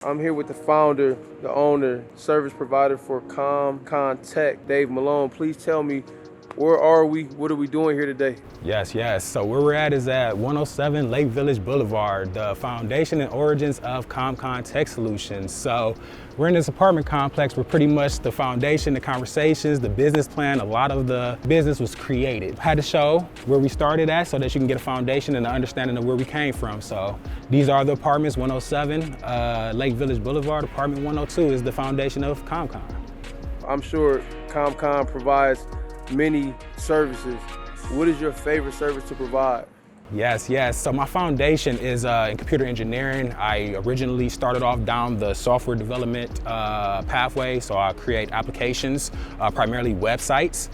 I'm here with the founder, the owner, service provider for ComCon Tech, Dave Malone. Please tell me, where are we? What are we doing here today? Yes. So where we're at is at 107 Lake Village Boulevard, the foundation and origins of ComCon Tech Solutions. So we're in this apartment complex where pretty much the foundation, the conversations, the business plan, a lot of the business was created. Had to show where we started at so that you can get a foundation and an understanding of where we came from. So these are the apartments, 107 Lake Village Boulevard. Apartment 102 is the foundation of ComCon. I'm sure ComCon provides many services. What is your favorite service to provide? Yes. So my foundation is in computer engineering. I originally started off down the software development pathway. So I create applications, primarily websites.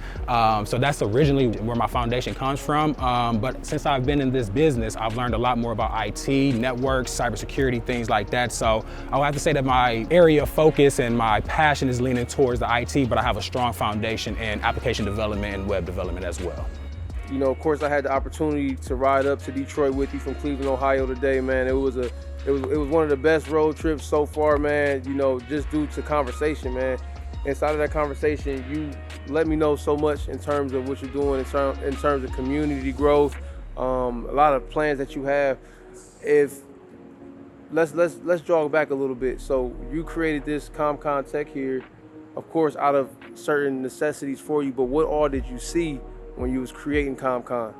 So that's originally where my foundation comes from. But since I've been in this business, I've learned a lot more about IT, networks, cybersecurity, things like that. So I would have to say that my area of focus and my passion is leaning towards the IT, but I have a strong foundation in application development and web development as well. You know, of course, I had the opportunity to ride up to Detroit with you from Cleveland, Ohio today, man. It was one of the best road trips so far, man. You know, just due to conversation, man. Inside of that conversation, you let me know so much in terms of what you're doing, in terms of community growth, a lot of plans that you have. Let's jog back a little bit. So you created this ComCon Tech here, of course, out of certain necessities for you. But what all did you see when you was creating ComCon?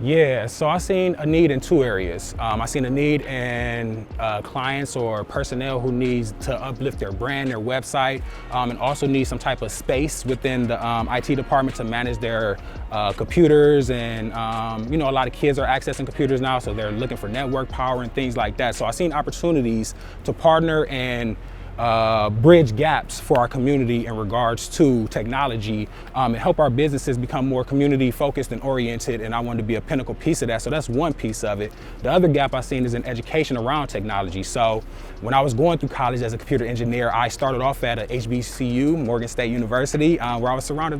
Yeah, so I seen a need in two areas. I seen a need in clients or personnel who needs to uplift their brand, their website, and also need some type of space within the IT department to manage their computers. And you know, a lot of kids are accessing computers now, so they're looking for network power and things like that. So I seen opportunities to partner and bridge gaps for our community in regards to technology and help our businesses become more community focused and oriented, and I wanted to be a pinnacle piece of that. So that's one piece of it. The other gap I seen is in education around technology. So when I was going through college as a computer engineer, I started off at a HBCU, Morgan State University, where I was surrounded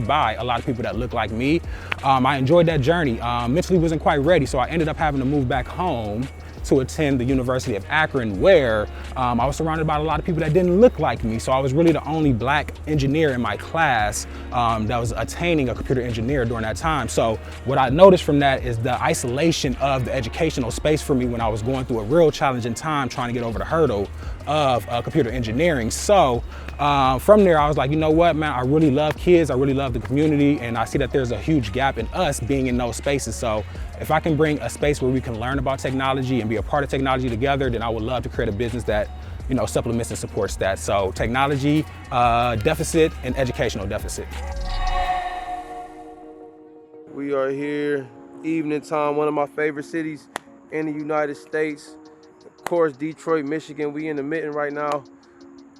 by a lot of people that look like me. I enjoyed that journey. Mentally wasn't quite ready, so I ended up having to move back home to attend the University of Akron, where I was surrounded by a lot of people that didn't look like me. So I was really the only black engineer in my class that was attaining a computer engineer during that time. So what I noticed from that is the isolation of the educational space for me when I was going through a real challenging time trying to get over the hurdle of computer engineering. So from there, I was like, you know what, man, I really love kids, I really love the community, and I see that there's a huge gap in us being in those spaces. So if I can bring a space where we can learn about technology and be a part of technology together, then I would love to create a business that, you know, supplements and supports that. So technology deficit and educational deficit. We are here, evening time, one of my favorite cities in the United States. Of course, Detroit, Michigan. We in the mitten right now.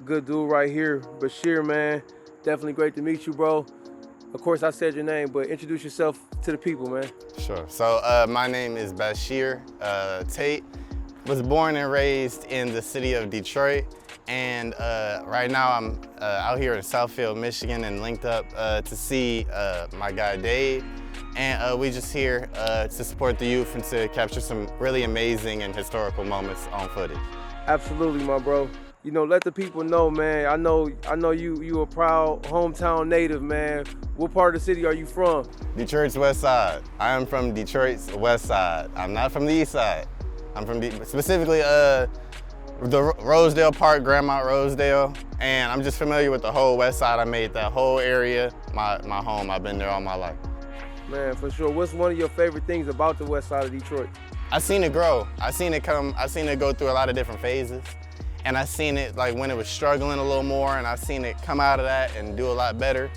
Good dude right here, Bashir, man. Definitely great to meet you, bro. Of course, I said your name, but introduce yourself to the people, man. Sure. So my name is Bashir Tate. Was born and raised in the city of Detroit, and right now I'm out here in Southfield, Michigan, and linked up to see my guy Dave. And we just here to support the youth and to capture some really amazing and historical moments on footage. Absolutely, my bro. You know, let the people know, man. I know you a proud hometown native, man. What part of the city are you from? Detroit's west side. I am from Detroit's west side. I'm not from the east side. I'm from specifically the Rosedale Park, Grand Mount Rosedale, and I'm just familiar with the whole west side. I made that whole area my home. I've been there all my life. Man, for sure. What's one of your favorite things about the west side of Detroit? I seen it grow. I seen it go through a lot of different phases. And I seen it like when it was struggling a little more, and I seen it come out of that and do a lot better.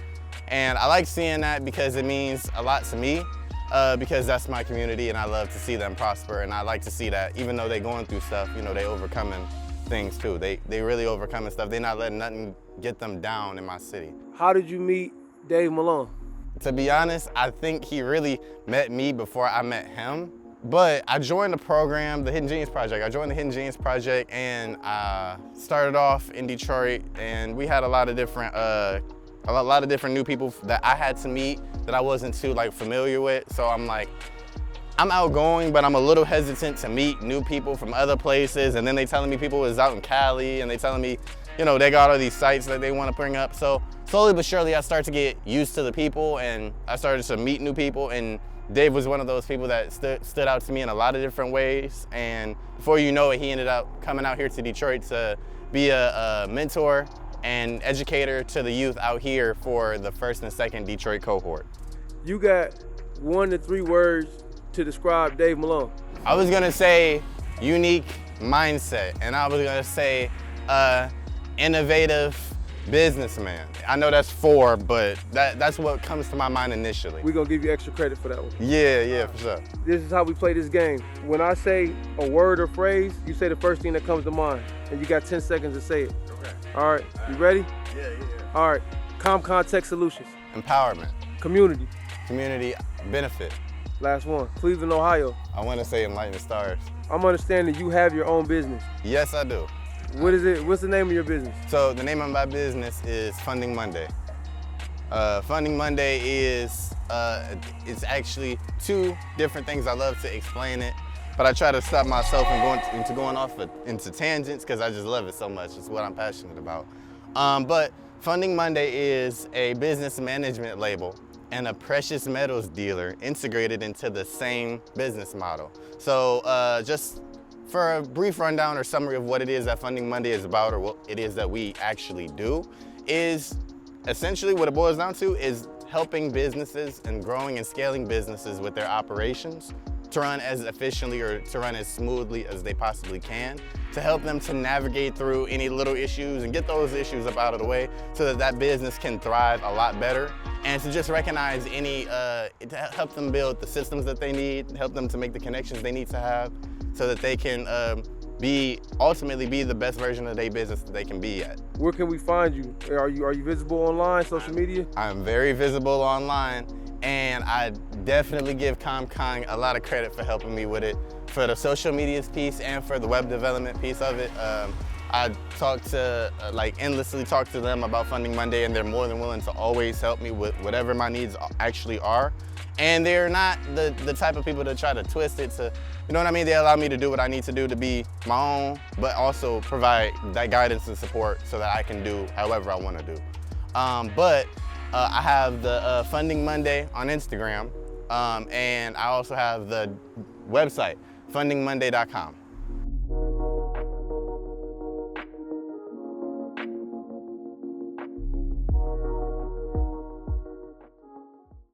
And I like seeing that because it means a lot to me, because that's my community and I love to see them prosper. And I like to see that even though they're going through stuff, you know, they overcoming things too. They really overcoming stuff. They're not letting nothing get them down in my city. How did you meet Dave Malone? To be honest, I think he really met me before I met him. But I joined the program, the Hidden Genius Project. I joined the Hidden Genius Project and I started off in Detroit, and we had a lot of different new people that I had to meet that I wasn't too familiar with. So I'm like, I'm outgoing, but I'm a little hesitant to meet new people from other places. And then they telling me people is out in Cali, and they telling me, you know, they got all these sites that they want to bring up. So slowly but surely, I start to get used to the people, and I started to meet new people. And Dave was one of those people that stood out to me in a lot of different ways. And before you know it, he ended up coming out here to Detroit to be a mentor and educator to the youth out here for the first and second Detroit cohort. You got 1 to 3 words to describe Dave Malone. I was gonna say unique mindset, and I was gonna say innovative businessman. I know that's 4, but that's what comes to my mind initially. We're gonna give you extra credit for that one. Yeah, for sure. This is how we play this game. When I say a word or phrase, you say the first thing that comes to mind, and you got 10 seconds to say it. Okay. All right, you ready? Yeah. All right, ComCon Tech Solutions. Empowerment. Community. Community benefit. Last one, Cleveland, Ohio. I want to say enlighten stars. I'm understanding you have your own business. Yes, I do. What is it? What's the name of your business? So the name of my business is Funding Monday. Funding Monday is it's actually 2 different things. I love to explain it, but I try to stop myself from going off into tangents because I just love it so much. It's what I'm passionate about. But Funding Monday is a business management label and a precious metals dealer integrated into the same business model. So just for a brief rundown or summary of what it is that Funding Monday is about, or what it is that we actually do, is essentially what it boils down to is helping businesses and growing and scaling businesses with their operations to run as efficiently or to run as smoothly as they possibly can, to help them to navigate through any little issues and get those issues up out of the way so that that business can thrive a lot better, and to just recognize any, to help them build the systems that they need, help them to make the connections they need to have so that they can ultimately be the best version of their business that they can be at. Where can we find you? Are you visible online, social media? I'm very visible online, and I definitely give ComCon a lot of credit for helping me with it, for the social media piece and for the web development piece of it. I endlessly talk to them about Funding Monday, and they're more than willing to always help me with whatever my needs actually are. And they're not the type of people to try to twist it to, you know what I mean? They allow me to do what I need to do to be my own, but also provide that guidance and support so that I can do however I want to do. I have the Funding Monday on Instagram, and I also have the website, fundingmonday.com.